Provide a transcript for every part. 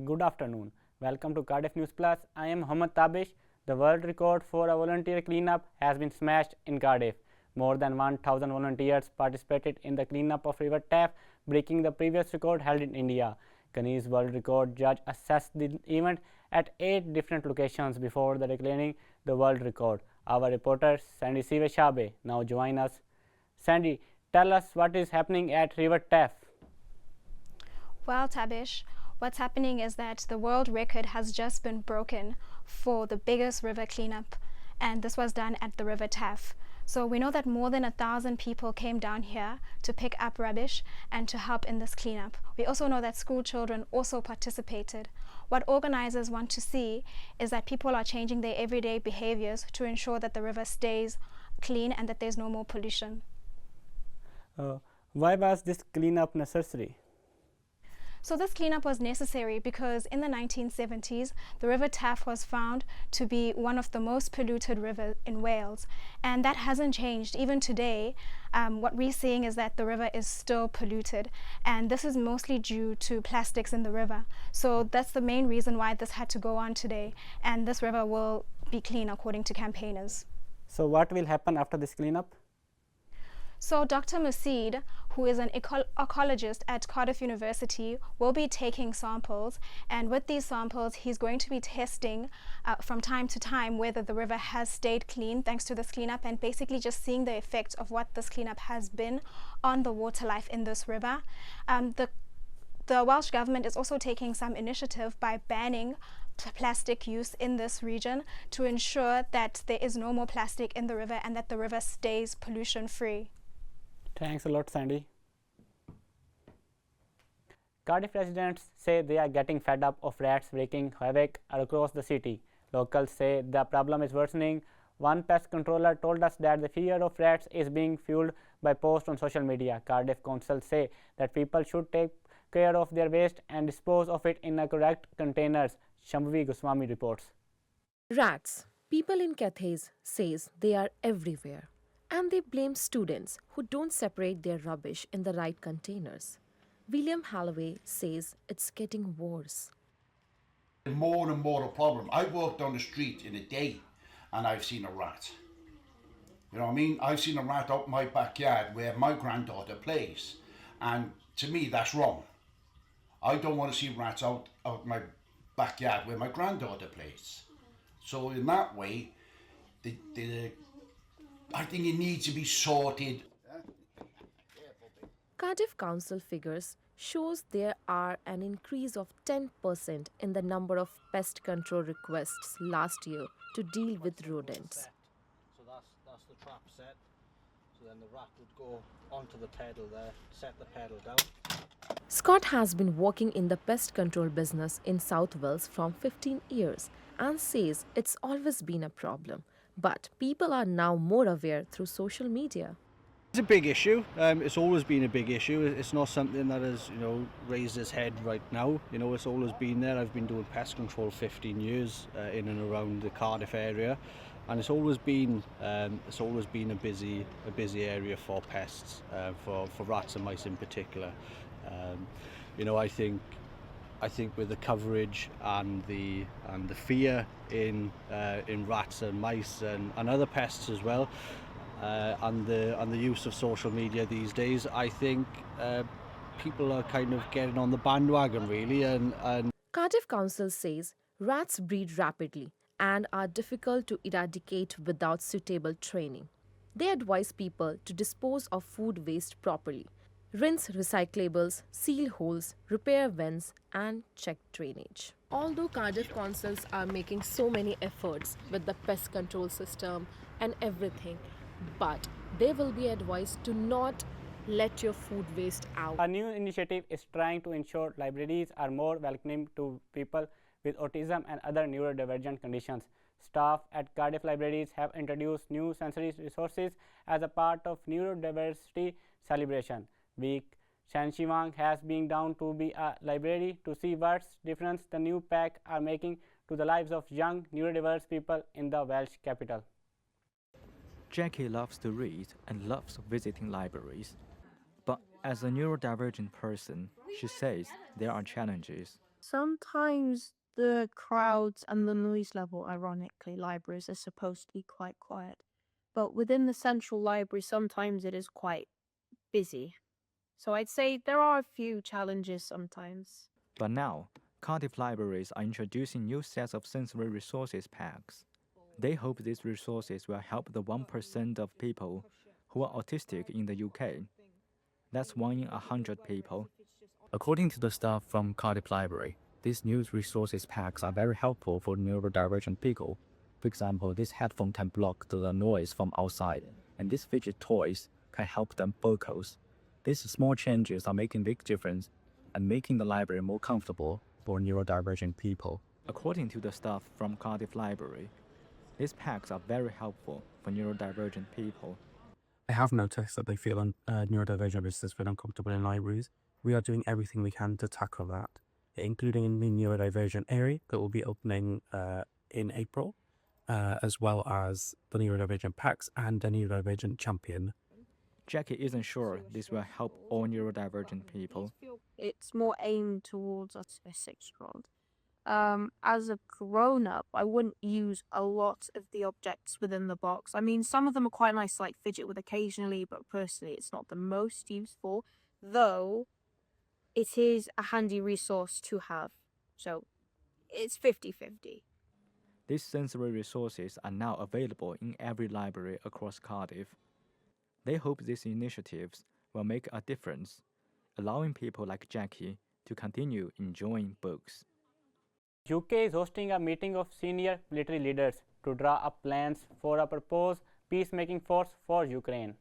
Good afternoon. Welcome to Cardiff News Plus. I am Mohammed Tabish. The world record for a volunteer cleanup has been smashed in Cardiff. More than 1,000 volunteers participated in the cleanup of River Taff, breaking the previous record held in India. Guinness World Record judge assessed the event at 8 different locations before declaring the world record. Our reporter Sandy Siveshabe now joins us. Sandy, tell us what is happening at River Taff. Well, Tabish, what's happening is that the world record has just been broken for the biggest river cleanup, and this was done at the River Taff. So we know that more than 1,000 people came down here to pick up rubbish and to help in this cleanup. We also know that school children also participated. What organizers want to see is that people are changing their everyday behaviors to ensure that the river stays clean and that there's no more pollution. Why was this cleanup necessary? So this cleanup was necessary because in the 1970s, the River Taff was found to be one of the most polluted rivers in Wales. And that hasn't changed. Even today, what we're seeing is that the river is still polluted. And this is mostly due to plastics in the river. So that's the main reason why this had to go on today. And this river will be clean according to campaigners. So what will happen after this cleanup? So Dr. Maseed, who is an ecologist at Cardiff University, will be taking samples, and with these samples he's going to be testing from time to time whether the river has stayed clean thanks to this cleanup, and basically just seeing the effect of what this cleanup has been on the water life in this river. The Welsh Government is also taking some initiative by banning plastic use in this region to ensure that there is no more plastic in the river and that the river stays pollution free. Thanks a lot, Sandy. Cardiff residents say they are getting fed up of rats wreaking havoc across the city. Locals say the problem is worsening. One pest controller told us that the fear of rats is being fueled by posts on social media. Cardiff Council say that people should take care of their waste and dispose of it in correct containers. Shambhavi Goswami reports. Rats. People in Cathays says they are everywhere. And they blame students who don't separate their rubbish in the right containers. William Halloway says it's getting worse. More and more a problem. I've walked down the street in a day and I've seen a rat. You know what I mean? I've seen a rat out my backyard where my granddaughter plays. And to me, that's wrong. I don't want to see rats out my backyard where my granddaughter plays. So in that way, I think it needs to be sorted. Cardiff Council figures shows there are an increase of 10% in the number of pest control requests last year to deal with rodents. So that's the trap set. So then the rat would go onto the pedal there, set the pedal down. Scott has been working in the pest control business in South Wales from 15 years and says it's always been a problem. But people are now more aware through social media. It's a big issue. It's always been a big issue. It's not something that has, raised its head right now. It's always been there. I've been doing pest control 15 years in and around the Cardiff area, and it's always been a busy area for pests, for rats and mice in particular. I think with the coverage and the fear in rats and mice and other pests as well, and the use of social media these days, I think people are kind of getting on the bandwagon really. And Cardiff Council says rats breed rapidly and are difficult to eradicate without suitable training. They advise people to dispose of food waste properly. Rinse recyclables, seal holes, repair vents and check drainage. Although Cardiff councils are making so many efforts with the pest control system and everything, but they will be advised to not let your food waste out. A new initiative is trying to ensure libraries are more welcoming to people with autism and other neurodivergent conditions. Staff at Cardiff libraries have introduced new sensory resources as a part of Neurodiversity Celebration Week. Shan Shivang has been down to be a library to see what difference the new pack are making to the lives of young neurodiverse people in the Welsh capital. Jackie loves to read and loves visiting libraries. But as a neurodivergent person, she says there are challenges. Sometimes the crowds and the noise level, ironically, libraries are supposed to be quite quiet. But within the central library, sometimes it is quite busy. So I'd say there are a few challenges sometimes. But now, Cardiff libraries are introducing new sets of sensory resources packs. They hope these resources will help the 1% of people who are autistic in the UK. That's 1 in 100 people. According to the staff from Cardiff Library, these new resources packs are very helpful for neurodivergent people. For example, this headphone can block the noise from outside, and these fidget toys can help them focus. These small changes are making a big difference and making the library more comfortable for neurodivergent people. According to the staff from Cardiff Library, these packs are very helpful for neurodivergent people. I have noticed that they feel neurodivergent visitors feel uncomfortable in libraries. We are doing everything we can to tackle that, including in the neurodivergent area that will be opening in April, as well as the neurodivergent packs and the neurodivergent champion. Jackie isn't sure this will help all neurodivergent people. It's more aimed towards a 6-year-old. As a grown-up, I wouldn't use a lot of the objects within the box. I mean, some of them are quite nice to fidget with occasionally, but personally it's not the most useful, though it is a handy resource to have. So it's 50-50. These sensory resources are now available in every library across Cardiff. They hope these initiatives will make a difference, allowing people like Jackie to continue enjoying books. UK is hosting a meeting of senior military leaders to draw up plans for a proposed peacemaking force for Ukraine.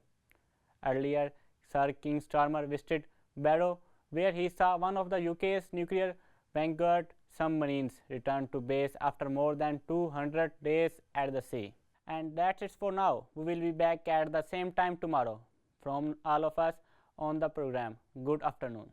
Earlier, Sir King Starmer visited Barrow, where he saw one of the UK's nuclear vanguard submarines return to base after more than 200 days at the sea. And that's it for now. We will be back at the same time tomorrow. From all of us on the program, good afternoon.